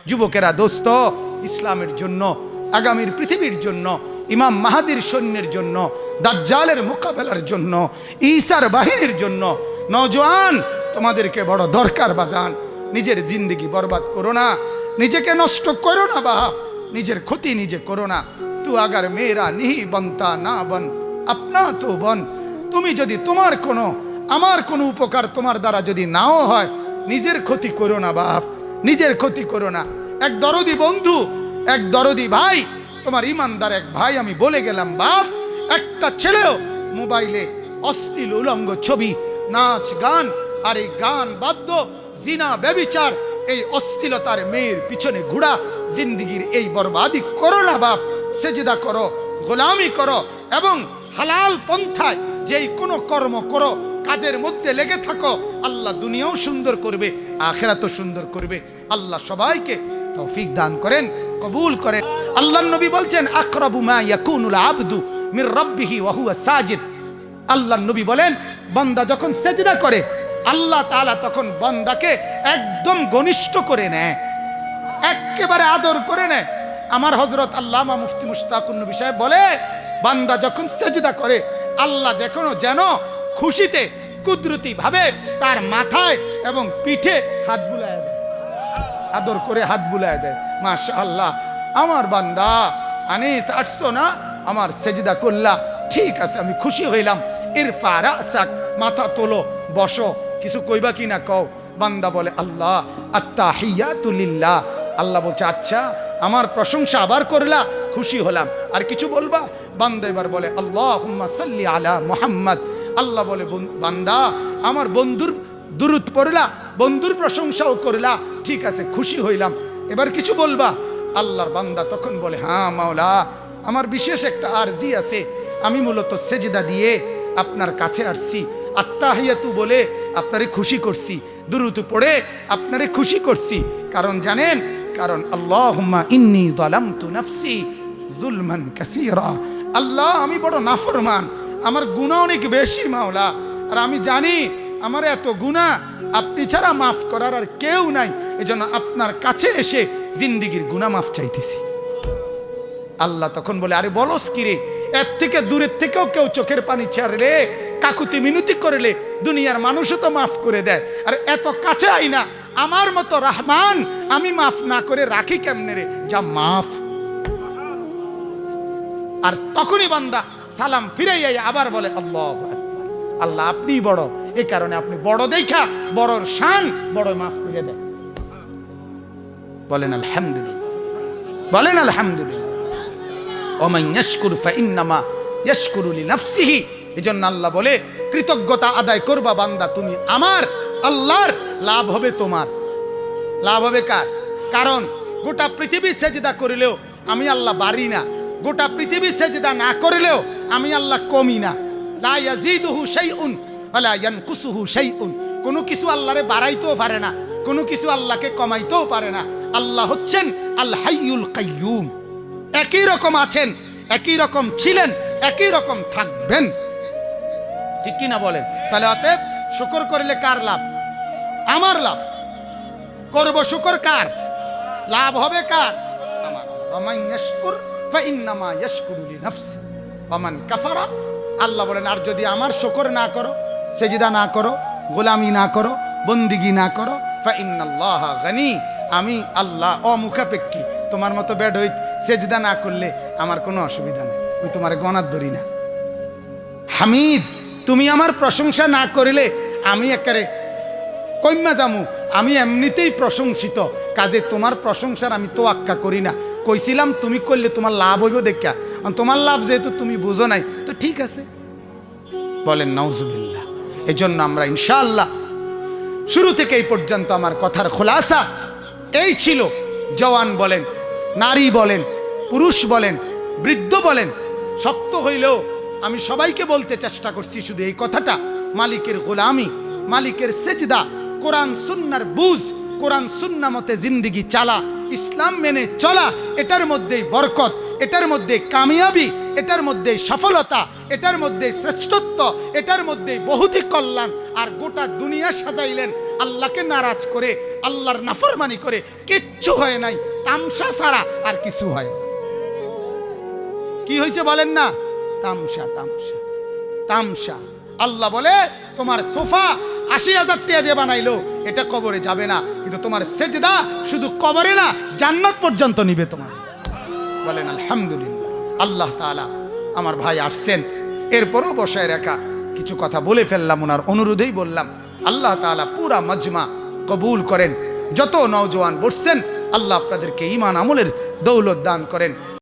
যুবকেরা দোস্ত, ইসলামের জন্য, আগামীর পৃথিবীর জন্য, ইমাম মাহাদির সৈন্যের জন্য, দাজ্জালের মোকাবেলার জন্য, ঈসার বাহিনীর জন্য নওজোয়ান তোমাদেরকে বড় দরকার বাজান। নিজের জিন্দেগি বরবাদ করো না, নিজেকে নষ্ট করো না বাপ, নিজের ক্ষতি নিজে করো না। তু আগার মেয়েরা নিহি বনতা না বন আপনা তো বন। তুমি যদি আমার কোনো উপকার তোমার দ্বারা যদি নাও হয়, নিজের ক্ষতি করো না বাপ, নিজের ক্ষতি করো না। এক দরদি বন্ধু, এক দরদি ভাই, তোমার ইমানদার এক ভাই, আমি বলে গেলাম বাপ, একটা ছেলেও মোবাইলে অশ্লীল উলঙ্গ ছবি, নাচ গান, আর এই গান বাদ্য, জিনা ব্যভিচার, এই অশ্লীলতার মেয়ের পিছনে ঘোড়া, জিন্দিগির এই বরবাদি করো না বাপ। সেজদা করো, গোলামি করো, এবং হালাল পন্থায় যেই কোনো কর্ম করো, কাজের মধ্যে লেগে থাকো। আল্লাহ দুনিয়াও সুন্দর করবে, আখিরাতও সুন্দর করবে। আল্লাহ সবাইকে তৌফিক দান করেন, কবুল করেন। আল্লাহর নবী বলছেন, আকরাবু মা ইয়াকুনুল আবদু মির রাব্বিহি ওয়া হুয়া সাজিদ। আল্লাহর নবী বলেন, বান্দা যখন সেজদা করে, আল্লাহ তাআলা তখন বান্দাকে একদম ঘনিষ্ঠ করে নেয়, একেবারে আদর করে নেয়। আমার হযরত আল্লামা মুফতি মুশতাকুন নবী সাহেব বলে, বান্দা যখন সেজদা করে, আল্লাহ যেন খুশিতে কুদরতি ভাবে তার মাথায় এবং পিঠে হাত বুলায় দেয়, আদর করে হাত বুলায় দেয়। মাশাআল্লাহ, আমার বান্দা আনিস আসছো না, আমার সেজদা করলা, ঠিক আছে, আমি খুশি হইলাম। ইরফা রাসাক, মাথা তোলো, বসো, কিছু কইবা কি না কও। বান্দা বলে, আল্লাহ আত্তাহিয়াতু লিল্লাহ। আল্লাহ বলছে, আচ্ছা আমার প্রশংসা আবার করলা, খুশি হলাম, আর কিছু বলবা? বান্দা এবার বলে, আল্লাহুম্মা সাল্লি আলা মুহাম্মদ। আল্লাহ বলে, বান্দা আমার বন্ধুর দুরূদ পড়লা, বন্ধুর প্রশংসাও করলা, ঠিক আছে, খুশি হইলাম, এবার কিছু বলবা? আল্লাহর বান্দা তখন বলে, হ্যাঁ মাওলা, আমার বিশেষ একটা আরজি আছে, আমি মূলত সেজদা দিয়ে আপনার কাছে আসছি, আত্তাহিয়াতু বলে আপনারে খুশি করছি, দুরূদ পড়ে আপনারে খুশি করছি। কারণ জানেন, কারণ আল্লাহুম্মা ইন্নী যালামতু নাফসি যুলমান কাসীরা। আল্লাহ, আমি বড় নাফরমান, আমার গুনাহ অনেক বেশি মাওলা, আর আমি জানি আমার এত গুনাহ আপনি ছাড়া মাফ করার আর কেউ নাই, এজন্য আপনার কাছে এসে জিন্দেগির গুনাহ মাফ চাইতেছি। আল্লাহ তখন বলে, আরে বলস কি রে, এর থেকে দূরের থেকেও কেউ চোখের পানি ছাড়লে, কাকুতি মিনতি করলে দুনিয়ার মানুষও তো মাফ করে দেয়, আর এত কাছে আই না, আমার মতো রহমান আমি মাফ না করে রাখি কেমনে রে, যা মাফ। আর তখনই বান্দা সালাম ফিরাইয়া আবার বলে, আল্লাহু আকবার, আল্লাহ আপনি বড়, এই কারণে আপনি বড় দেখা বড়র শান বড় মাফ করে দেন। বলেন আলহামদুলিল্লাহ, বলেন আলহামদুলিল্লাহ। ওমান ইয়াশকুর ফাইন্নামা ইয়াশকুরু লিনাফসিহি। এজন্য আল্লাহ বলে, কৃতজ্ঞতা আদায় করবা বান্দা তুমি আমার, আল্লাহর লাভ হবে তোমার। লাভ হবে কার? কারণ গোটা পৃথিবী সেজদা করিলেও আমি আল্লাহ বাড়ি না, গোটা পৃথিবী সেজদা না করিলেও আমি আল্লাহ কমি না। লা ইয়াজিদুহু শাইউন ওয়ালা ইয়ানকুসুহু শাইউন। কোনো কিছু আল্লাহরে বাড়াইতেও পারে না, কোনো কিছু আল্লাহকে কমাইতেও পারে না। আল্লাহ হচ্ছেন আল হাইয়ুল কাইয়ুম, একই রকম আছেন, একই রকম ছিলেন, একই রকম থাকবেন, ঠিক কি না বলেন? তাহলে অতএব শুকর করলে কার লাভ? আমার লাভ। করব শুকর কার? লাভ হবে কার? আমার। ওমান ইয়াশকুর ফাইন্নামা ইয়াশকুরু লিনাফসি ওমান কাফারা। আল্লাহ বলেন, আর যদি আমার শুকর না করো, সেজদা না করো, গোলামি না করো, বন্দিগি না করো, ফাইন্নাল্লাহা গানি, আমি আল্লাহ অমুখাপেক্ষী। তোমার মতো বেড হই সেজদা না করলে আমার কোনো অসুবিধা নেই, আমি তোমার গণার ধরি না। হামিদ, তুমি আমার প্রশংসা না করিলে আমি একেবারে কইমা জামু, আমি এমনিতেই প্রশংসিত, কাজে তোমার প্রশংসার আমি তো আক্কা করি না। কইছিলাম তুমি করলে তোমার লাভ হইব দেখা, তোমার লাভ যেহেতু তুমি বুঝো নাই, তো ঠিক আছে। বলেন নাউজুবিল্লাহ। এজন্য আমরা ইনশাআল্লাহ শুরু থেকে এই পর্যন্ত আমার কথার খোলাসা এই ছিল, জওয়ান বলেন, নারী বলেন, পুরুষ বলেন, বৃদ্ধ বলেন, শক্ত হইলেও আমি সবাইকে বলতে চেষ্টা করছি শুধু এই কথাটা, মালিকের গোলামি, মালিকের সেজদা, কোরআন সুন্নাহর বুঝ, কোরআন সুন্নাহ মতে জিন্দেগি চালা, ইসলাম মেনে চলা, এটার মধ্যেই বরকত, এটার মধ্যে কামিয়াবি, এটার মধ্যে সফলতা, এটার মধ্যে শ্রেষ্ঠত্ব, এটার মধ্যে বহুধিক কল্যাণ। আর গোটা দুনিয়া সাজাইলেন আল্লাহকে নারাজ করে, আল্লাহর নাফরমানি করে, কিচ্ছু হয় নাই, তামসা ছাড়া আর কিছু হয় না। কি হয়েছে বলেন না? তামসা, তামসা, তামসা। আল্লাহ বলে তোমার সোফা ৮০,০০০ টাকা দিয়ে বানাইলো, এটা কবরে যাবে না, কিন্তু তোমার সেজদা শুধু কবরে না, জান্নাত পর্যন্ত নিবে তোমার। বলেন আলহামদুলিল্লাহ। আল্লাহ তাআলা, আমার ভাই আসছেন, এরপরও বসায় রাখা কিছু কথা বলে ফেললাম, ওনার অনুরোধেই বললাম। আল্লাহ তাআলা পুরা মজমা কবুল করেন। যত নওজোয়ান বসছেন, আল্লাহ আপনাদেরকে ঈমান আমলের দৌলত দান করেন।